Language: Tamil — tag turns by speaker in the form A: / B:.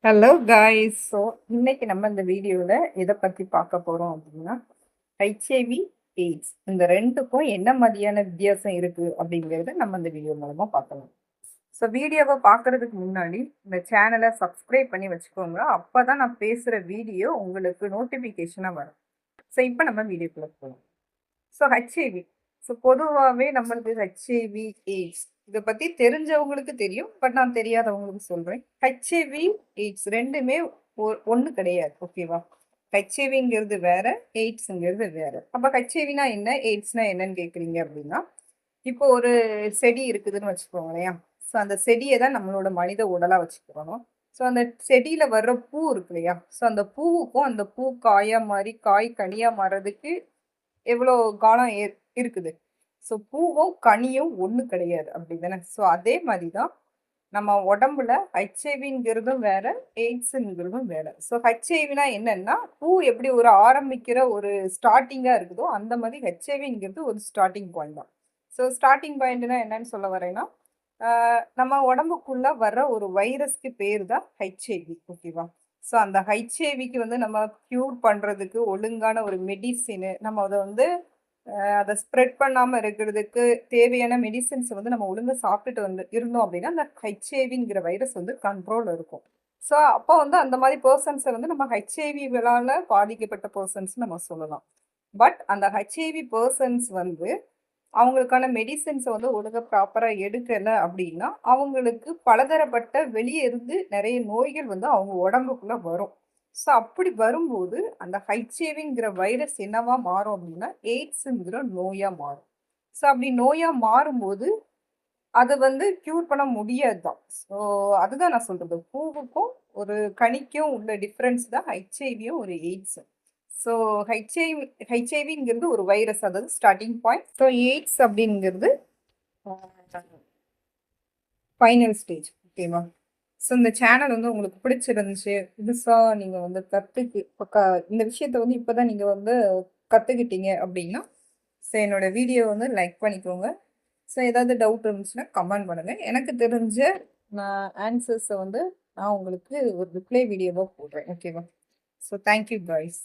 A: Hello guys. ஸோ இன்னைக்கு நம்ம இந்த வீடியோவில் எதை பற்றி பார்க்க போகிறோம் அப்படின்னா, ஹெச்ஐவி எய்ட்ஸ் இந்த ரெண்டுக்கும் என்ன மாதிரியான வித்தியாசம் இருக்குது அப்படிங்கிறத நம்ம இந்த வீடியோ மூலமாக பார்க்கலாம். ஸோ வீடியோவை பார்க்குறதுக்கு முன்னாடி இந்த சேனலை சப்ஸ்கிரைப் பண்ணி வச்சுக்கோங்க. அப்போ தான் நான் பேசுகிற வீடியோ உங்களுக்கு நோட்டிஃபிகேஷனாக வரும். ஸோ இப்போ நம்ம வீடியோக்குள்ளே போகலாம். ஸோ ஹெச்ஐவி, ஸோ பொதுவாகவே நம்மளுக்கு ஹெச்ஐவி எய்ட்ஸ் இதை பற்றி தெரிஞ்சவங்களுக்கு தெரியும், பட் நான் தெரியாதவங்களுக்கு சொல்கிறேன். ஹெச்ஐவி எய்ட்ஸ் ரெண்டுமே ஒன்று கிடையாது, ஓகேவா? ஹெச்ஐவிங்கிறது வேற, எய்ட்ஸுங்கிறது வேற. அப்போ ஹெச்ஐவினா என்ன, எய்ட்ஸ்னா என்னன்னு கேட்குறீங்க அப்படின்னா, இப்போ ஒரு செடி இருக்குதுன்னு வச்சுக்கோங்களேன். ஸோ அந்த செடியை தான் நம்மளோட மனித உடலாக வச்சுக்கிறோம். ஸோ அந்த செடியில் வர்ற பூ இருக்கு இல்லையா, ஸோ அந்த பூவுக்கும் அந்த பூ காயாக மாறி காய் கனியாக மாறதுக்கு எவ்வளோ காலம் இருக்குது. ஸோ பூவும் கனியும் ஒன்று கிடையாது, அப்படி தானே? ஸோ அதே மாதிரி தான் நம்ம உடம்புல ஹெச்ஐவிங்கிறதும் வேற, எய்ட்ஸுங்கிறதும் வேற. ஸோ ஹெச்ஐவினா என்னன்னா, பூ எப்படி ஒரு ஆரம்பிக்கிற ஒரு ஸ்டார்டிங்காக இருக்குதோ அந்த மாதிரி ஹெச்ஐவிங்கிறது ஒரு ஸ்டார்டிங் பாயிண்ட் தான். ஸோ ஸ்டார்டிங் பாயிண்ட்னா என்னன்னு சொல்ல வரேன்னா, நம்ம உடம்புக்குள்ள வர்ற ஒரு வைரஸ்க்கு பேர் தான் ஹெச்ஐவி, ஓகேவா? ஸோ அந்த ஹெச்ஐவிக்கு வந்து நம்ம க்யூர் பண்ணுறதுக்கு ஒழுங்கான ஒரு மெடிசினு, நம்ம அதை ஸ்ப்ரெட் பண்ணாமல் இருக்கிறதுக்கு தேவையான மெடிசின்ஸ் வந்து நம்ம ஒழுங்காக சாப்பிட்டுட்டு இருந்தோம் அப்படின்னா அந்த ஹெச்ஐவிங்கிற வைரஸ் வந்து கண்ட்ரோல் இருக்கும். ஸோ அப்போ வந்து அந்த மாதிரி பர்சன்ஸை வந்து நம்ம ஹெச்ஐவிகளால் பாதிக்கப்பட்ட பர்சன்ஸ் நம்ம சொல்லலாம். பட் அந்த ஹெச்ஐவி பர்சன்ஸ் வந்து அவங்களுக்கான மெடிசின்ஸை வந்து ஒழுங்காக ப்ராப்பராக எடுக்கலை அப்படின்னா அவங்களுக்கு பலதரப்பட்ட வெளியே இருந்து நிறைய நோய்கள் வந்து அவங்க உடம்புக்குள்ளே வரும். ஸோ அப்படி வரும்போது அந்த ஹெச்ஐவிங்கிற வைரஸ் என்னவா மாறும் அப்படின்னா எய்ட்ஸுங்கிற நோயாக மாறும். ஸோ அப்படி நோயாக மாறும்போது அதை வந்து க்யூர் பண்ண முடியாது தான். ஸோ அதுதான் நான் சொல்கிறது, பூவுக்கும் ஒரு கனிக்கும் உள்ள டிஃப்ரென்ஸ் தான் ஹெச்ஐவியும் ஒரு எய்ட்ஸும். ஸோ ஹெச்ஐவிங்கிறது ஒரு வைரஸ், அதாவது ஸ்டார்டிங் பாயிண்ட். ஸோ எய்ட்ஸ் அப்படிங்கிறது ஃபைனல் ஸ்டேஜ், ஓகேவா? ஸோ இந்த சேனல் வந்து உங்களுக்கு பிடிச்சிருந்துச்சு, புதுசாக நீங்கள் வந்து இந்த விஷயத்த வந்து இப்போ தான் நீங்கள் வந்து கற்றுக்கிட்டீங்க அப்படின்னா, ஸோ என்னோடய வீடியோ வந்து லைக் பண்ணிக்கோங்க. ஸோ ஏதாவது டவுட் இருந்துச்சுன்னா கமெண்ட் பண்ணுங்கள். எனக்கு தெரிஞ்ச நான் ஆன்சர்ஸை வந்து நான் உங்களுக்கு ஒரு ரிப்ளை வீடியோவாக போடுறேன், ஓகேவா? So thank you guys.